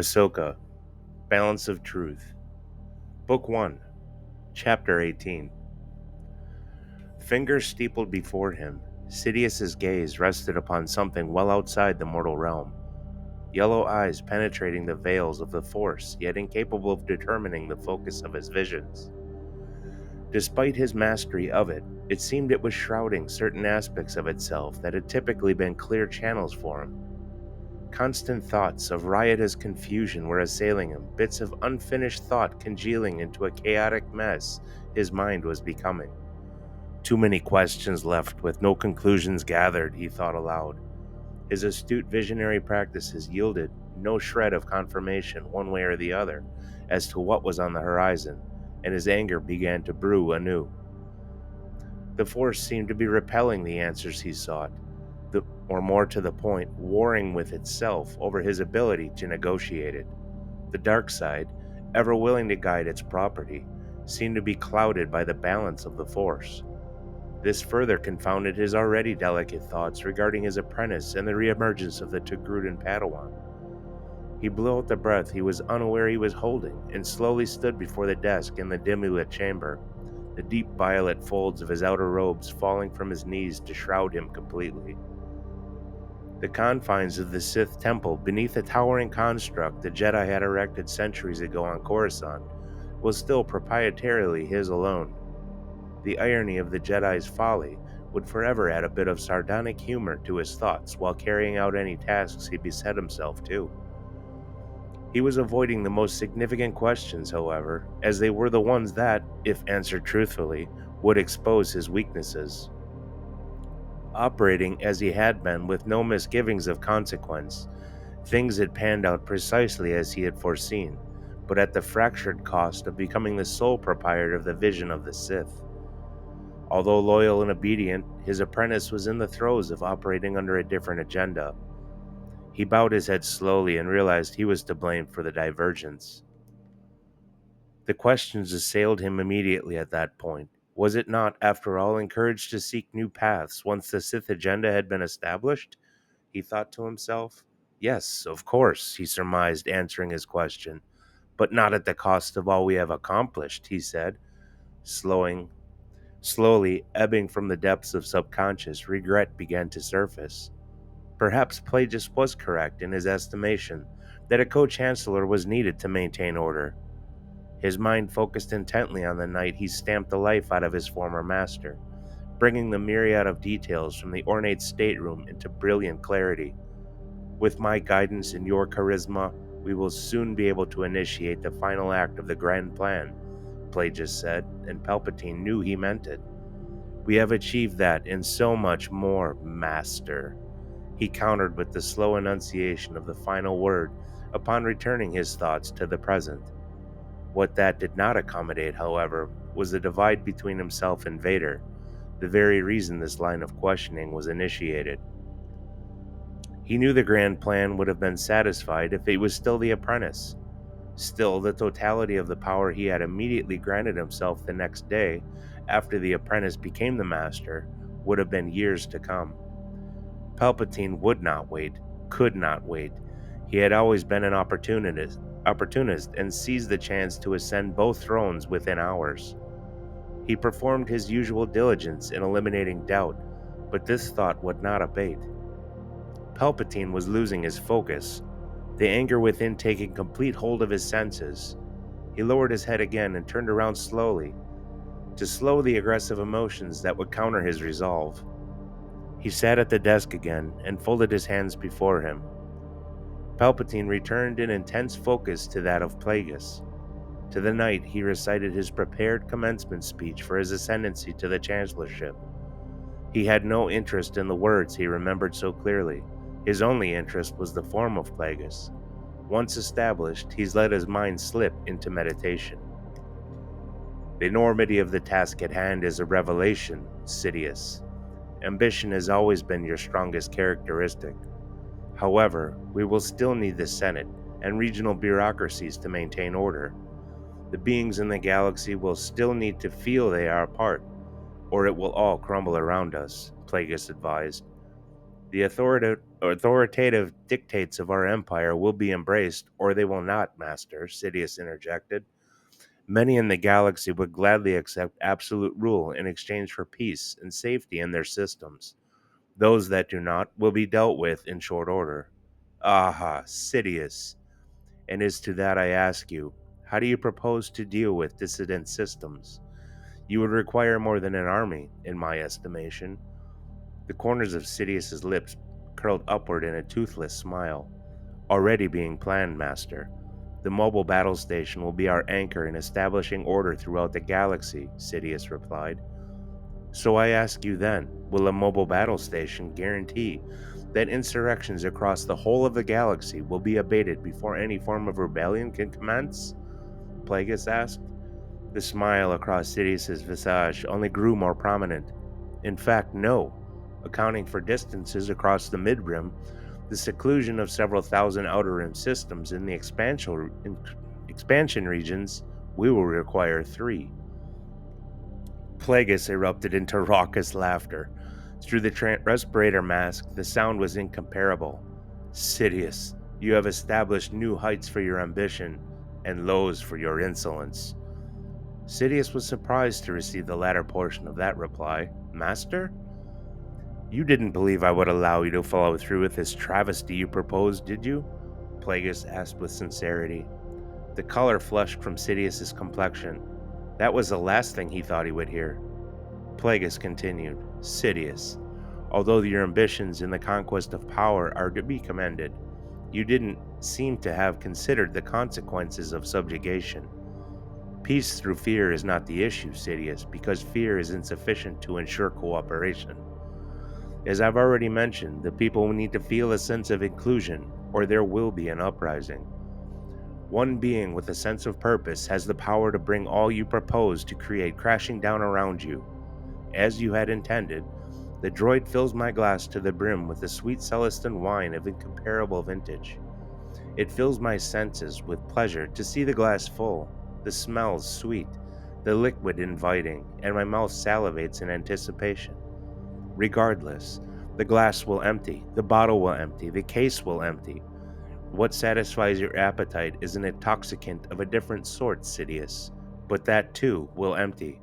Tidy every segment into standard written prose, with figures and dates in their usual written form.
Ahsoka, Balance of Truth. Book 1, Chapter 18. Fingers steepled before him, Sidious's gaze rested upon something well outside the mortal realm. Yellow eyes penetrating the veils of the Force, yet incapable of determining the focus of his visions. Despite his mastery of it, it seemed it was shrouding certain aspects of itself that had typically been clear channels for him. Constant thoughts of riotous confusion were assailing him, bits of unfinished thought congealing into a chaotic mess his mind was becoming. Too many questions left with no conclusions gathered, he thought aloud. His astute visionary practices yielded no shred of confirmation one way or the other as to what was on the horizon, and his anger began to brew anew. The Force seemed to be repelling the answers he sought, or more to the point, warring with itself over his ability to negotiate it. The dark side, ever willing to guide its property, seemed to be clouded by the balance of the Force. This further confounded his already delicate thoughts regarding his apprentice and the reemergence of the Togrutan Padawan. He blew out the breath he was unaware he was holding and slowly stood before the desk in the dimly lit chamber, the deep violet folds of his outer robes falling from his knees to shroud him completely. The confines of the Sith temple beneath the towering construct the Jedi had erected centuries ago on Coruscant was still proprietarily his alone. The irony of the Jedi's folly would forever add a bit of sardonic humor to his thoughts while carrying out any tasks he beset himself to. He was avoiding the most significant questions, however, as they were the ones that, if answered truthfully, would expose his weaknesses. Operating as he had been with no misgivings of consequence, things had panned out precisely as he had foreseen, but at the fractured cost of becoming the sole proprietor of the vision of the Sith. Although loyal and obedient, his apprentice was in the throes of operating under a different agenda. He bowed his head slowly and realized he was to blame for the divergence. The questions assailed him immediately at that point. Was it not, after all, encouraged to seek new paths once the Sith agenda had been established? He thought to himself. Yes, of course, he surmised, answering his question. But not at the cost of all we have accomplished, he said, slowly ebbing from the depths of subconscious regret began to surface. Perhaps Plagueis was correct in his estimation that a co-chancellor was needed to maintain order. His mind focused intently on the night he stamped the life out of his former master, bringing the myriad of details from the ornate stateroom into brilliant clarity. With my guidance and your charisma, we will soon be able to initiate the final act of the grand plan, Plagueis said, and Palpatine knew he meant it. We have achieved that and so much more, Master, he countered with the slow enunciation of the final word upon returning his thoughts to the present. What that did not accommodate, however, was the divide between himself and Vader, the very reason this line of questioning was initiated. He knew the grand plan would have been satisfied if he was still the apprentice. Still, the totality of the power he had immediately granted himself the next day, after the apprentice became the master, would have been years to come. Palpatine would not wait, could not wait. He had always been an opportunist and seized the chance to ascend both thrones within hours. He performed his usual diligence in eliminating doubt, but this thought would not abate. Palpatine was losing his focus, the anger within taking complete hold of his senses. He lowered his head again and turned around slowly, to slow the aggressive emotions that would counter his resolve. He sat at the desk again and folded his hands before him. Palpatine returned in intense focus to that of Plagueis. To the night, he recited his prepared commencement speech for his ascendancy to the chancellorship. He had no interest in the words he remembered so clearly. His only interest was the form of Plagueis. Once established, he's let his mind slip into meditation. The enormity of the task at hand is a revelation, Sidious. Ambition has always been your strongest characteristic. However, we will still need the Senate and regional bureaucracies to maintain order. The beings in the galaxy will still need to feel they are a part, or it will all crumble around us, Plagueis advised. The authoritative dictates of our empire will be embraced, or they will not, Master, Sidious interjected. Many in the galaxy would gladly accept absolute rule in exchange for peace and safety in their systems. Those that do not will be dealt with in short order. Aha, Sidious. And as to that I ask you, how do you propose to deal with dissident systems? You would require more than an army, in my estimation. The corners of Sidious's lips curled upward in a toothless smile. Already being planned, Master. The mobile battle station will be our anchor in establishing order throughout the galaxy, Sidious replied. So I ask you then, will a mobile battle station guarantee that insurrections across the whole of the galaxy will be abated before any form of rebellion can commence? Plagueis asked. The smile across Sidious's visage only grew more prominent. In fact, no. Accounting for distances across the midrim, the seclusion of several thousand outer rim systems in the expansion regions, we will require 3. Plagueis erupted into raucous laughter. Through the respirator mask, the sound was incomparable. Sidious, you have established new heights for your ambition, and lows for your insolence. Sidious was surprised to receive the latter portion of that reply. Master? You didn't believe I would allow you to follow through with this travesty you proposed, did you? Plagueis asked with sincerity. The color flushed from Sidious's complexion. That was the last thing he thought he would hear. Plagueis continued, Sidious, although your ambitions in the conquest of power are to be commended, you didn't seem to have considered the consequences of subjugation. Peace through fear is not the issue, Sidious, because fear is insufficient to ensure cooperation. As I've already mentioned, the people will need to feel a sense of inclusion, or there will be an uprising. One being with a sense of purpose has the power to bring all you propose to create crashing down around you. As you had intended, the droid fills my glass to the brim with the sweet Celestin wine of incomparable vintage. It fills my senses with pleasure to see the glass full, the smells sweet, the liquid inviting, and my mouth salivates in anticipation. Regardless, the glass will empty, the bottle will empty, the case will empty. What satisfies your appetite is an intoxicant of a different sort, Sidious, but that too will empty.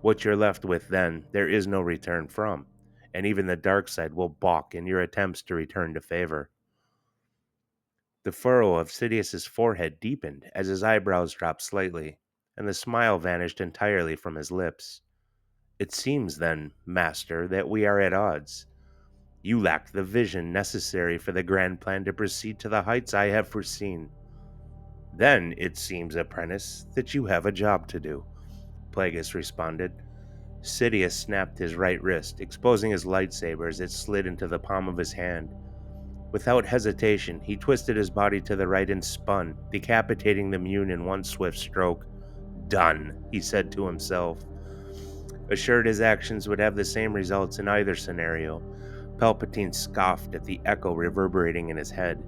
What you're left with then, there is no return from, and even the dark side will balk in your attempts to return to favor. The furrow of Sidious's forehead deepened as his eyebrows dropped slightly, and the smile vanished entirely from his lips. It seems, then, Master, that we are at odds. You lack the vision necessary for the grand plan to proceed to the heights I have foreseen. Then, it seems, apprentice, that you have a job to do, Plagueis responded. Sidious snapped his right wrist, exposing his lightsaber as it slid into the palm of his hand. Without hesitation, he twisted his body to the right and spun, decapitating the Mune in one swift stroke. Done, he said to himself. Assured his actions would have the same results in either scenario, Palpatine scoffed at the echo reverberating in his head.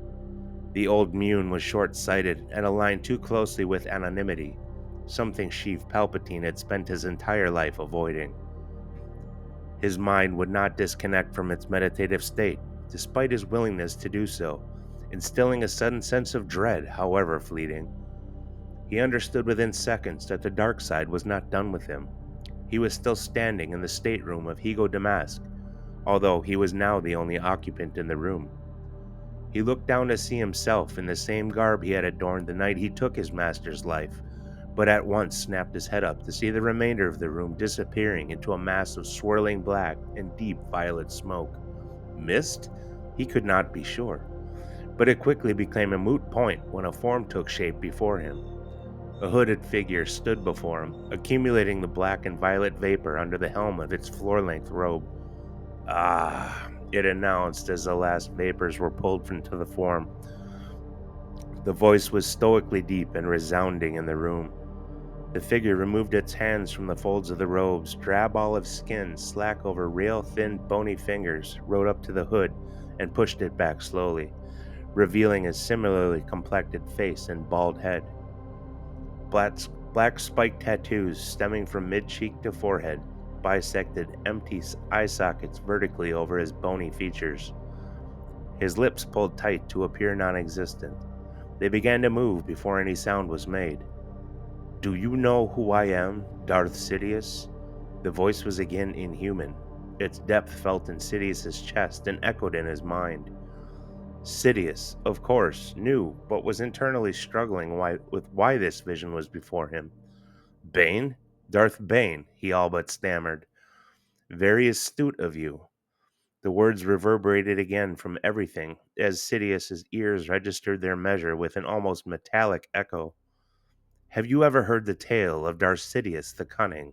The old Mune was short-sighted and aligned too closely with anonymity, something Sheev Palpatine had spent his entire life avoiding. His mind would not disconnect from its meditative state, despite his willingness to do so, instilling a sudden sense of dread, however fleeting. He understood within seconds that the dark side was not done with him. He was still standing in the stateroom of Higo Damask, although he was now the only occupant in the room. He looked down to see himself in the same garb he had adorned the night he took his master's life, but at once snapped his head up to see the remainder of the room disappearing into a mass of swirling black and deep violet smoke. Mist? He could not be sure, but it quickly became a moot point when a form took shape before him. A hooded figure stood before him, accumulating the black and violet vapor under the helm of its floor-length robe. Ah, it announced as the last vapors were pulled into the form. The voice was stoically deep and resounding in the room. The figure removed its hands from the folds of the robe's drab olive skin, slack over rail-thin, bony fingers, rode up to the hood and pushed it back slowly, revealing a similarly complected face and bald head. Black spiked tattoos stemming from mid-cheek to forehead bisected empty eye sockets vertically over his bony features. His lips pulled tight to appear non existent. They began to move before any sound was made. Do you know who I am, Darth Sidious? The voice was again inhuman. Its depth felt in Sidious's chest and echoed in his mind. Sidious, of course, knew, but was internally struggling with why this vision was before him. Bane? Darth Bane, he all but stammered. Very astute of you. The words reverberated again from everything as Sidious's ears registered their measure with an almost metallic echo. Have you ever heard the tale of Darth Sidious the Cunning?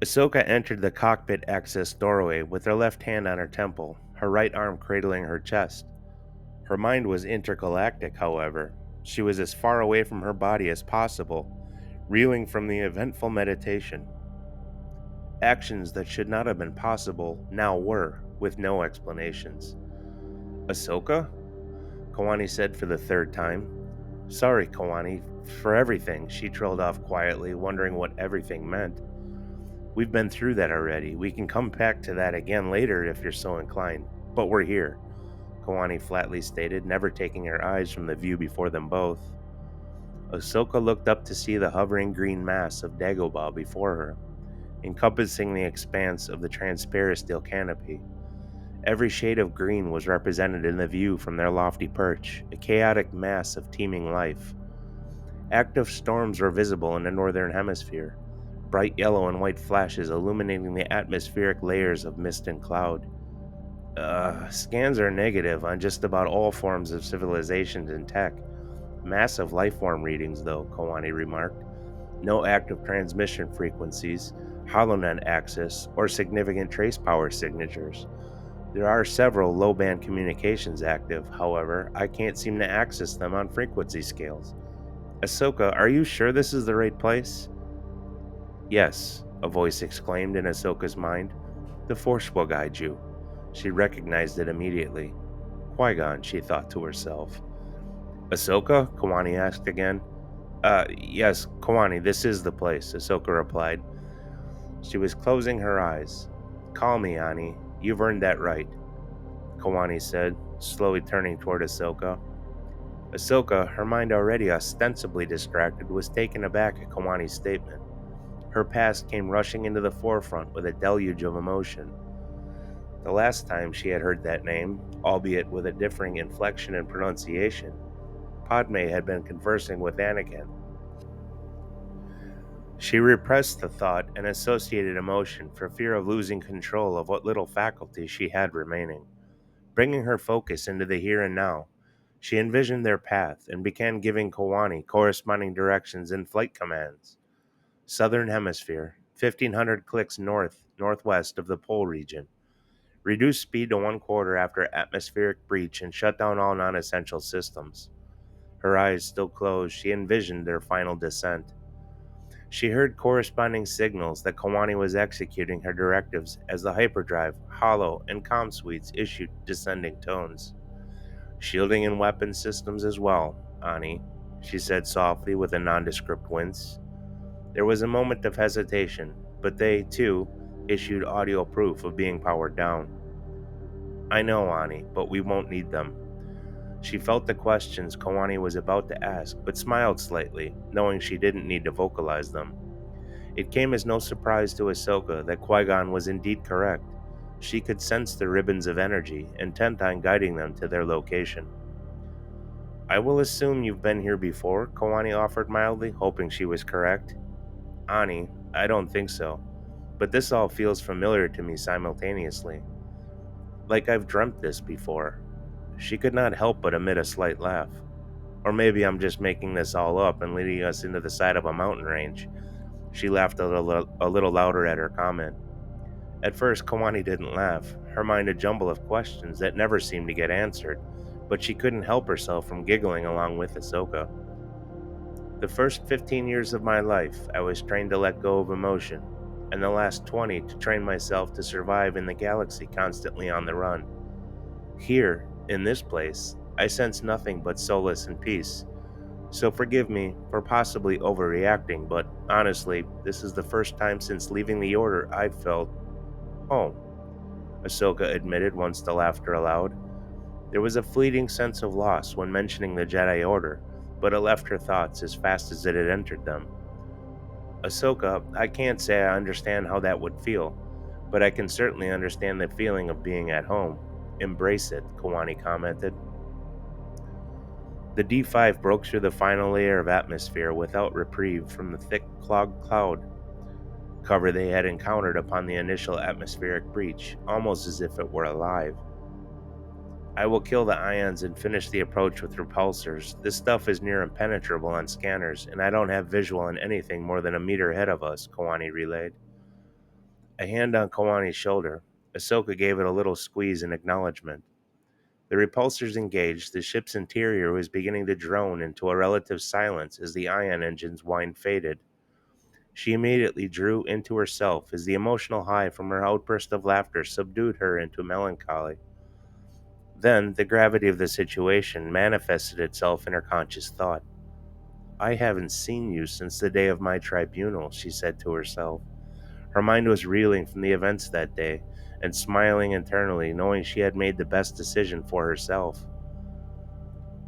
Ahsoka entered the cockpit access doorway with her left hand on her temple, her right arm cradling her chest. Her mind was intergalactic, however. She was as far away from her body as possible, reeling from the eventful meditation. Actions that should not have been possible now were, with no explanations. Ahsoka? Kawani said for the third time. Sorry, Kawani, for everything, she trailed off quietly, wondering what everything meant. We've been through that already. We can come back to that again later if you're so inclined. But we're here, Kawani flatly stated, never taking her eyes from the view before them both. Ahsoka looked up to see the hovering green mass of Dagobah before her, encompassing the expanse of the transparent steel canopy. Every shade of green was represented in the view from their lofty perch, a chaotic mass of teeming life. Active storms were visible in the northern hemisphere, bright yellow and white flashes illuminating the atmospheric layers of mist and cloud. Scans are negative on just about all forms of civilizations and tech. Massive lifeform readings, though, Kawani remarked. No active transmission frequencies, HoloNet access, or significant trace power signatures. There are several low-band communications active, however, I can't seem to access them on frequency scales. Ahsoka, are you sure this is the right place? Yes, a voice exclaimed in Ahsoka's mind. The Force will guide you. She recognized it immediately. Qui-Gon, she thought to herself. Ahsoka? Kawani asked again. Yes, Kawani, this is the place, Ahsoka replied. She was closing her eyes. Call me, Ani. You've earned that right, Kawani said, slowly turning toward Ahsoka. Ahsoka, her mind already ostensibly distracted, was taken aback at Kawani's statement. Her past came rushing into the forefront with a deluge of emotion. The last time she had heard that name, albeit with a differing inflection and pronunciation, Padme had been conversing with Anakin. She repressed the thought and associated emotion for fear of losing control of what little faculty she had remaining. Bringing her focus into the here and now, she envisioned their path and began giving Kawani corresponding directions and flight commands. Southern Hemisphere, 1500 clicks northwest of the Pole region. Reduce speed to 1/4 after atmospheric breach and shut down all non-essential systems. Her eyes still closed, she envisioned their final descent. She heard corresponding signals that Kawani was executing her directives as the hyperdrive, holo, and comm suites issued descending tones. Shielding and weapon systems as well, Ani, she said softly with a nondescript wince. There was a moment of hesitation, but they, too, issued audio proof of being powered down. I know, Ani, but we won't need them. She felt the questions Kawani was about to ask, but smiled slightly, knowing she didn't need to vocalize them. It came as no surprise to Ahsoka that Qui-Gon was indeed correct. She could sense the ribbons of energy, intent on guiding them to their location. I will assume you've been here before, Kawani offered mildly, hoping she was correct. Ani, I don't think so, but this all feels familiar to me simultaneously. Like I've dreamt this before. She could not help but emit a slight laugh. Or maybe I'm just making this all up and leading us into the side of a mountain range. She laughed a little louder at her comment. At first, Kawani didn't laugh, her mind a jumble of questions that never seemed to get answered, but she couldn't help herself from giggling along with Ahsoka. The first 15 years of my life, I was trained to let go of emotion, and the last 20 to train myself to survive in the galaxy constantly on the run. Here, in this place, I sense nothing but solace and peace. So forgive me for possibly overreacting, but honestly, this is the first time since leaving the Order I've felt home, Ahsoka admitted once the laughter allowed. There was a fleeting sense of loss when mentioning the Jedi Order, but it left her thoughts as fast as it had entered them. Ahsoka, I can't say I understand how that would feel, but I can certainly understand the feeling of being at home. Embrace it, Kawani commented. The D5 broke through the final layer of atmosphere without reprieve from the thick cloud cover they had encountered upon the initial atmospheric breach, almost as if it were alive. I will kill the ions and finish the approach with repulsors. This stuff is near impenetrable on scanners, and I don't have visual on anything more than a meter ahead of us, Kawani relayed. A hand on Kawani's shoulder, Ahsoka gave it a little squeeze in acknowledgement. The repulsors engaged, the ship's interior was beginning to drone into a relative silence as the ion engine's whine faded. She immediately drew into herself as the emotional high from her outburst of laughter subdued her into melancholy. Then, the gravity of the situation manifested itself in her conscious thought. I haven't seen you since the day of my tribunal, she said to herself. Her mind was reeling from the events that day, and smiling internally, knowing she had made the best decision for herself.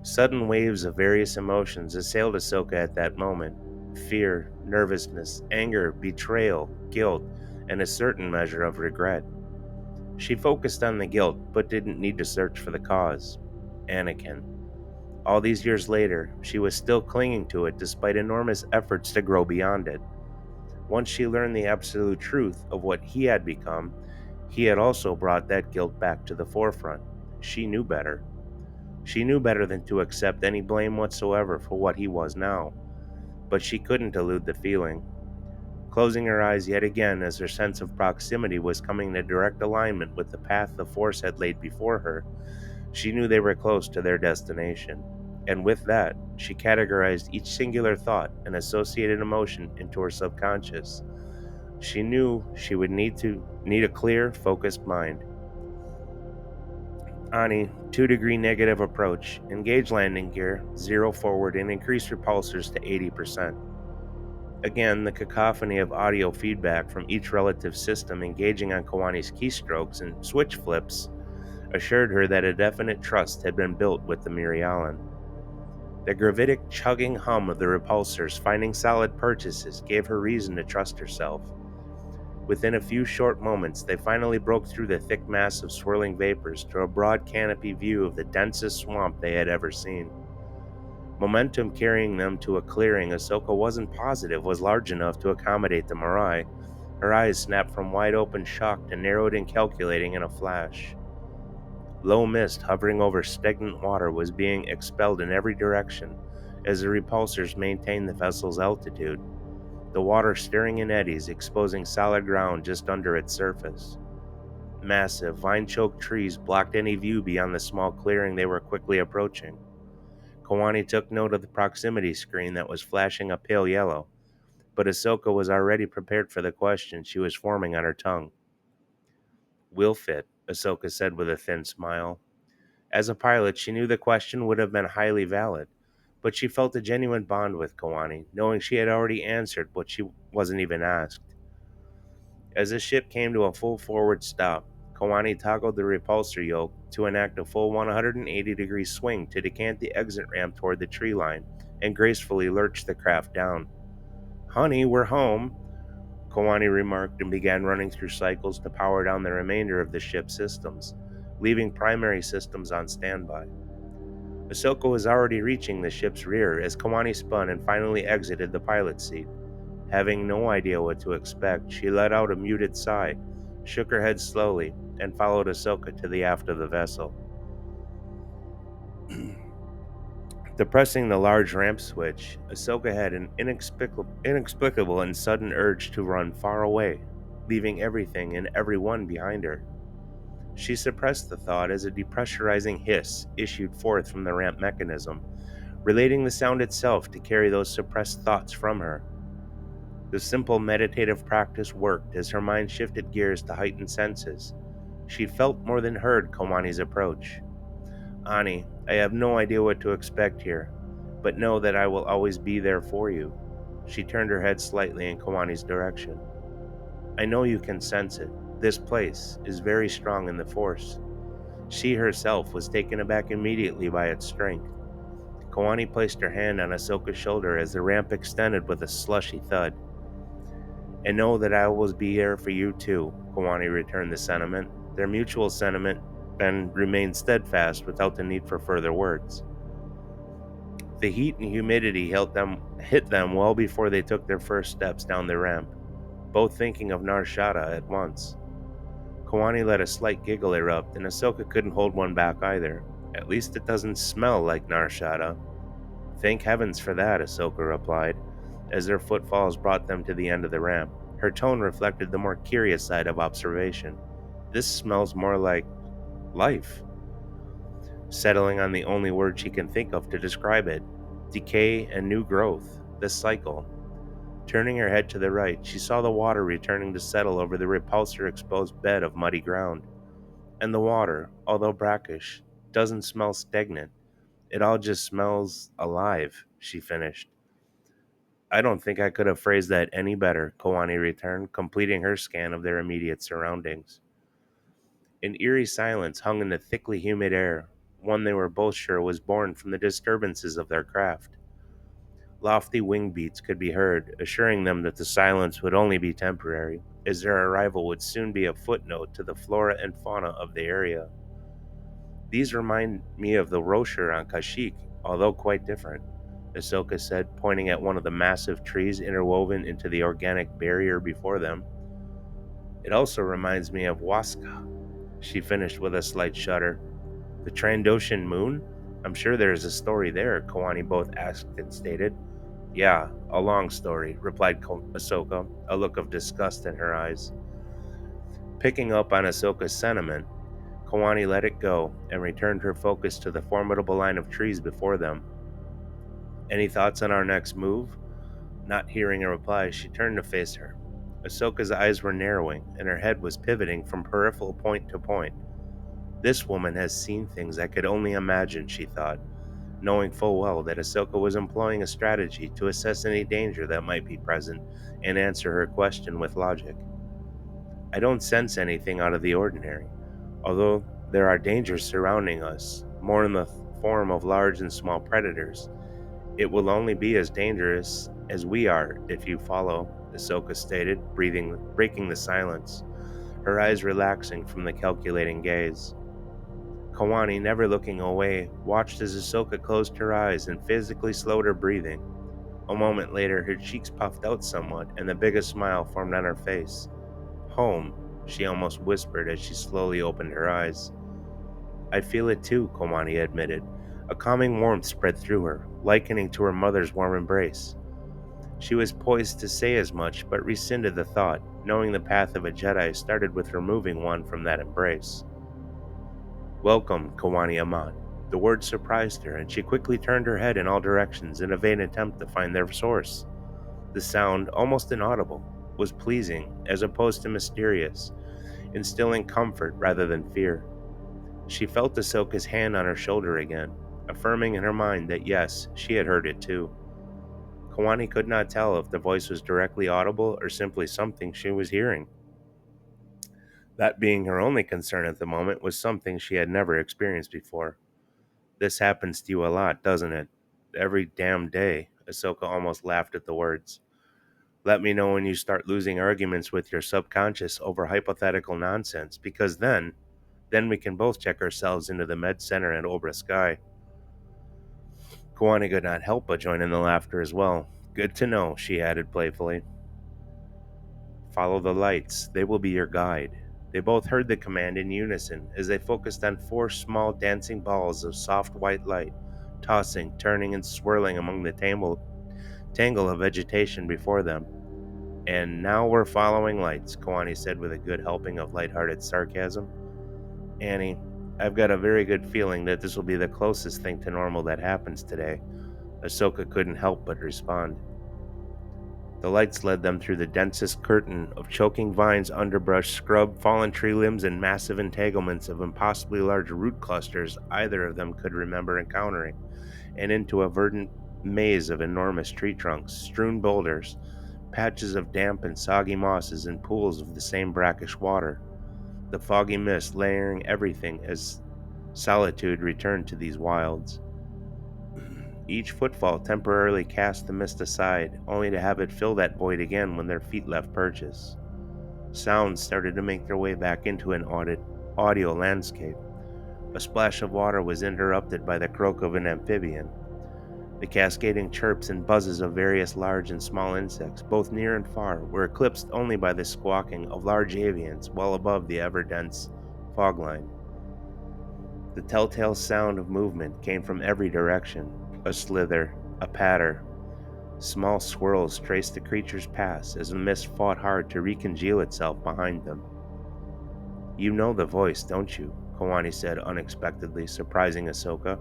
Sudden waves of various emotions assailed Ahsoka at that moment. Fear, nervousness, anger, betrayal, guilt, and a certain measure of regret. She focused on the guilt, but didn't need to search for the cause. Anakin. All these years later, she was still clinging to it despite enormous efforts to grow beyond it. Once she learned the absolute truth of what he had become, he had also brought that guilt back to the forefront. She knew better. She knew better than to accept any blame whatsoever for what he was now, but she couldn't elude the feeling. Closing her eyes yet again as her sense of proximity was coming into direct alignment with the path the Force had laid before her, she knew they were close to their destination. And with that, she categorized each singular thought and associated emotion into her subconscious. She knew she would need a clear, focused mind. Ani, 2-degree negative approach, engage landing gear, 0 forward, and increase repulsors to 80%. Again, the cacophony of audio feedback from each relative system engaging on Kawani's keystrokes and switch flips assured her that a definite trust had been built with the Mirialan. The gravitic chugging hum of the repulsors finding solid purchases gave her reason to trust herself. Within a few short moments, they finally broke through the thick mass of swirling vapors to a broad canopy view of the densest swamp they had ever seen. Momentum carrying them to a clearing Ahsoka wasn't positive was large enough to accommodate the Mirai. Her eyes snapped from wide-open shock to narrowed in calculating in a flash. Low mist hovering over stagnant water was being expelled in every direction as the repulsors maintained the vessel's altitude, the water stirring in eddies, exposing solid ground just under its surface. Massive, vine-choked trees blocked any view beyond the small clearing they were quickly approaching. Kawani took note of the proximity screen that was flashing a pale yellow, but Ahsoka was already prepared for the question she was forming on her tongue. Will fit, Ahsoka said with a thin smile. As a pilot, she knew the question would have been highly valid, but she felt a genuine bond with Kawani, knowing she had already answered what she wasn't even asked. As the ship came to a full forward stop, Kawani toggled the repulsor yoke to enact a full 180-degree swing to decant the exit ramp toward the tree line and gracefully lurch the craft down. Honey, we're home, Kawani remarked and began running through cycles to power down the remainder of the ship's systems, leaving primary systems on standby. Ahsoka was already reaching the ship's rear as Kawani spun and finally exited the pilot's seat. Having no idea what to expect, she let out a muted sigh, shook her head slowly, and followed Ahsoka to the aft of the vessel. Depressing the large ramp switch, Ahsoka had an inexplicable and sudden urge to run far away, leaving everything and everyone behind her. She suppressed the thought as a depressurizing hiss issued forth from the ramp mechanism, relating the sound itself to carry those suppressed thoughts from her. The simple meditative practice worked as her mind shifted gears to heightened senses. She felt more than heard Kawani's approach. Ani, I have no idea what to expect here. but know that I will always be there for you. She turned her head slightly in Kawani's direction. I know you can sense it. This place is very strong in the Force. She herself was taken aback immediately by its strength. Kawani placed her hand on Ahsoka's shoulder as the ramp extended with a slushy thud. And know that I will be here for you too, Kawani returned the sentiment. Their mutual sentiment then remained steadfast without the need for further words. The heat and humidity hit them well before they took their first steps down the ramp, both thinking of Nar Shaddaa at once. Kawani let a slight giggle erupt, and Ahsoka couldn't hold one back either. At least it doesn't smell like Nar Shaddaa. Thank heavens for that, Ahsoka replied, as their footfalls brought them to the end of the ramp. Her tone reflected the more curious side of observation. This smells more like life. Settling on the only word she can think of to describe it, decay and new growth, the cycle. Turning her head to the right, she saw the water returning to settle over the repulsor exposed bed of muddy ground. And the water, although brackish, doesn't smell stagnant. It all just smells alive, she finished. I don't think I could have phrased that any better, Kawani returned, completing her scan of their immediate surroundings. An eerie silence hung in the thickly humid air, one they were both sure was born from the disturbances of their craft. Lofty wing beats could be heard, assuring them that the silence would only be temporary, as their arrival would soon be a footnote to the flora and fauna of the area. These remind me of the Rocher on Kashyyyk, although quite different, Ahsoka said, pointing at one of the massive trees interwoven into the organic barrier before them. It also reminds me of Waska, she finished with a slight shudder. The Trandoshan moon? I'm sure there is a story there, Kawani both asked and stated. Yeah, a long story, replied Ahsoka, a look of disgust in her eyes. Picking up on Ahsoka's sentiment, Kawani let it go and returned her focus to the formidable line of trees before them. Any thoughts on our next move? Not hearing a reply, she turned to face her. Ahsoka's eyes were narrowing, and her head was pivoting from peripheral point to point. This woman has seen things I could only imagine, she thought, knowing full well that Ahsoka was employing a strategy to assess any danger that might be present and answer her question with logic. I don't sense anything out of the ordinary, although there are dangers surrounding us, more in the form of large and small predators. It will only be as dangerous as we are if you follow, Ahsoka stated, breaking the silence, her eyes relaxing from the calculating gaze. Kawani, never looking away, watched as Ahsoka closed her eyes and physically slowed her breathing. A moment later, her cheeks puffed out somewhat, and the biggest smile formed on her face. Home, she almost whispered as she slowly opened her eyes. I feel it too, Kawani admitted. A calming warmth spread through her, likening to her mother's warm embrace. She was poised to say as much, but rescinded the thought, knowing the path of a Jedi started with removing one from that embrace. Welcome, Kawani Amat. The word surprised her, and she quickly turned her head in all directions in a vain attempt to find their source. The sound, almost inaudible, was pleasing as opposed to mysterious, instilling comfort rather than fear. She felt Ahsoka's hand on her shoulder again, affirming in her mind that yes, she had heard it too. Kawani could not tell if the voice was directly audible or simply something she was hearing. That being her only concern at the moment was something she had never experienced before. This happens to you a lot, doesn't it? Every damn day, Ahsoka almost laughed at the words. Let me know when you start losing arguments with your subconscious over hypothetical nonsense, because then we can both check ourselves into the med center at Obra Sky. Kawani could not help but join in the laughter as well. Good to know, she added playfully. Follow the lights, they will be your guide. They both heard the command in unison as they focused on four small dancing balls of soft white light, tossing, turning, and swirling among the tangle of vegetation before them. And now we're following lights, Kawani said with a good helping of light-hearted sarcasm. Annie, I've got a very good feeling that this will be the closest thing to normal that happens today. Ahsoka couldn't help but respond. The lights led them through the densest curtain of choking vines, underbrush, scrub, fallen tree limbs, and massive entanglements of impossibly large root clusters either of them could remember encountering, and into a verdant maze of enormous tree trunks, strewn boulders, patches of damp and soggy mosses, and pools of the same brackish water, the foggy mist layering everything as solitude returned to these wilds. Each footfall temporarily cast the mist aside, only to have it fill that void again when their feet left purchase. Sounds started to make their way back into an audio landscape. A splash of water was interrupted by the croak of an amphibian. The cascading chirps and buzzes of various large and small insects, both near and far, were eclipsed only by the squawking of large avians well above the ever-dense fog line. The telltale sound of movement came from every direction, a slither, a patter. Small swirls traced the creature's path as the mist fought hard to recongeal itself behind them. "You know the voice, don't you?" Kawani said unexpectedly, surprising Ahsoka.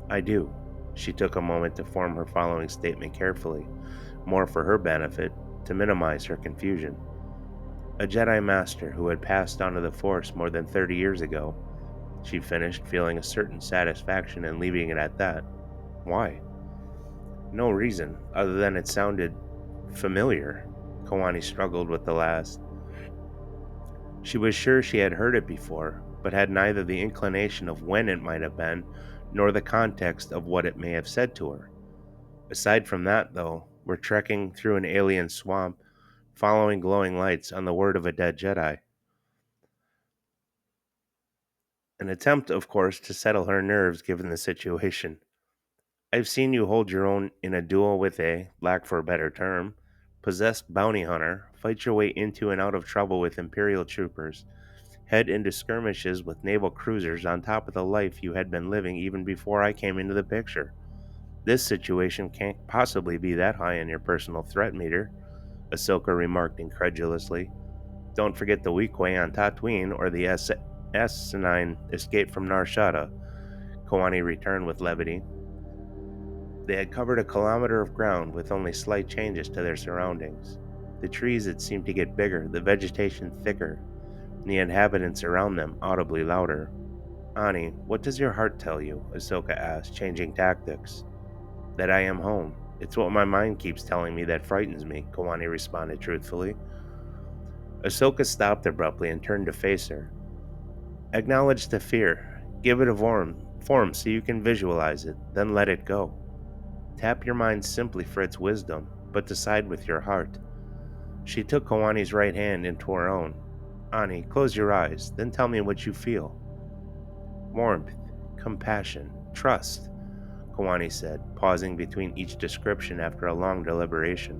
"I do." She took a moment to form her following statement carefully, more for her benefit, to minimize her confusion. "A Jedi Master who had passed on to the Force more than 30 years ago," she finished, feeling a certain satisfaction in leaving it at that. "Why?" "No reason, other than it sounded familiar." Kawani struggled with the last. She was sure she had heard it before, but had neither the inclination of when it might have been, nor the context of what it may have said to her. Aside from that, though, we're trekking through an alien swamp, following glowing lights on the word of a dead Jedi. An attempt, of course, to settle her nerves given the situation. "I've seen you hold your own in a duel with a, lack for a better term, possessed bounty hunter, fight your way into and out of trouble with Imperial troopers, head into skirmishes with naval cruisers on top of the life you had been living even before I came into the picture. This situation can't possibly be that high in your personal threat meter," Ahsoka remarked incredulously. "Don't forget the Weequay on Tatooine or the S9 escape from Nar Shaddaa," Kawani returned with levity. They had covered a kilometer of ground with only slight changes to their surroundings. The trees had seemed to get bigger, the vegetation thicker, and the inhabitants around them audibly louder. "Ani, what does your heart tell you?" Ahsoka asked, changing tactics. "That I am home. It's what my mind keeps telling me that frightens me," Kawani responded truthfully. Ahsoka stopped abruptly and turned to face her. "Acknowledge the fear. Give it a form so you can visualize it, then let it go. Tap your mind simply for its wisdom, but decide with your heart." She took Kawani's right hand into her own. "Ani, close your eyes, then tell me what you feel." "Warmth, compassion, trust," Kawani said, pausing between each description after a long deliberation.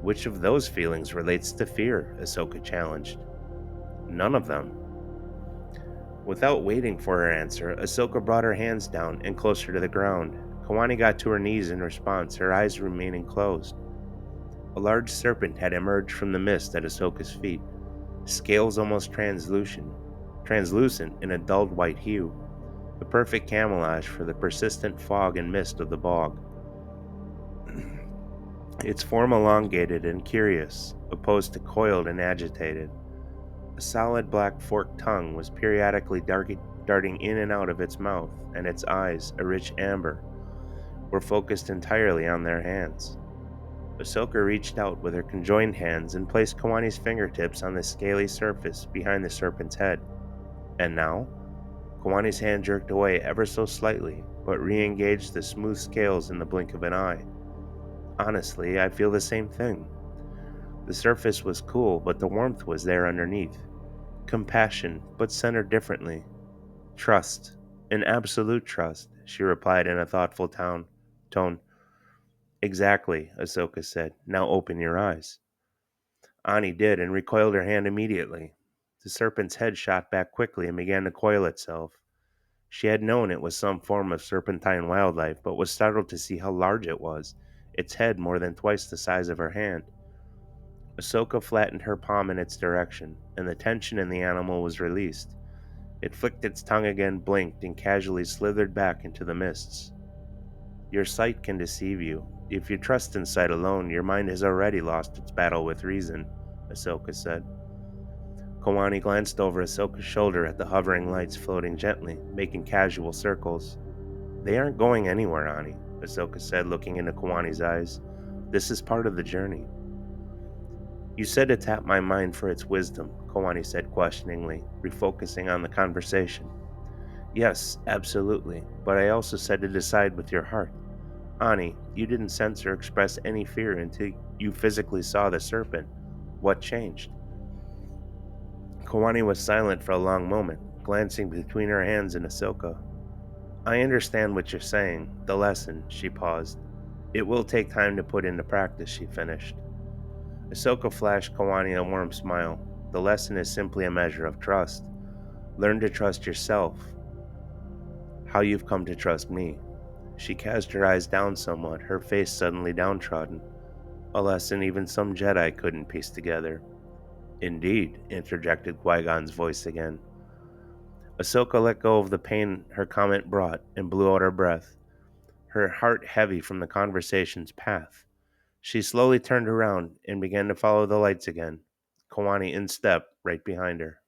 "Which of those feelings relates to fear?" Ahsoka challenged. "None of them." Without waiting for her answer, Ahsoka brought her hands down and closer to the ground. Kawani got to her knees in response, her eyes remaining closed. A large serpent had emerged from the mist at Ahsoka's feet, scales almost translucent in a dulled white hue, a perfect camouflage for the persistent fog and mist of the bog. Its form elongated and curious, opposed to coiled and agitated. A solid black forked tongue was periodically darting in and out of its mouth, and its eyes, a rich amber, were focused entirely on their hands. Ahsoka reached out with her conjoined hands and placed Kawani's fingertips on the scaly surface behind the serpent's head. "And now?" Kawani's hand jerked away ever so slightly, but re-engaged the smooth scales in the blink of an eye. "Honestly, I feel the same thing." The surface was cool, but the warmth was there underneath. Compassion, but centered differently. "Trust. An absolute trust," she replied in a thoughtful tone. "Exactly," Ahsoka said. "Now open your eyes." Ani did, and recoiled her hand immediately. The serpent's head shot back quickly and began to coil itself. She had known it was some form of serpentine wildlife, but was startled to see how large it was, its head more than twice the size of her hand. Ahsoka flattened her palm in its direction, and the tension in the animal was released. It flicked its tongue again, blinked, and casually slithered back into the mists. "Your sight can deceive you. If you trust in sight alone, your mind has already lost its battle with reason," Ahsoka said. Kawani glanced over Ahsoka's shoulder at the hovering lights floating gently, making casual circles. "They aren't going anywhere, Ani. Ahsoka said, looking into Kawani's eyes. This is part of the journey. You said to tap my mind for its wisdom, Kawani said questioningly, refocusing on the conversation. Yes, absolutely, but I also said to decide with your heart. Ani, you didn't sense or express any fear until you physically saw the serpent. What changed? Kawani was silent for a long moment, glancing between her hands in Ahsoka. I understand what you're saying. The lesson, she paused. It will take time to put into practice, she finished. Ahsoka flashed Kawani a warm smile. The lesson is simply a measure of trust. Learn to trust yourself, how you've come to trust me. She cast her eyes down somewhat, her face suddenly downtrodden. A lesson even some Jedi couldn't piece together. Indeed, interjected Qui-Gon's voice again. Ahsoka let go of the pain her comment brought and blew out her breath, her heart heavy from the conversation's path. She slowly turned around and began to follow the lights again, Kawani in step right behind her.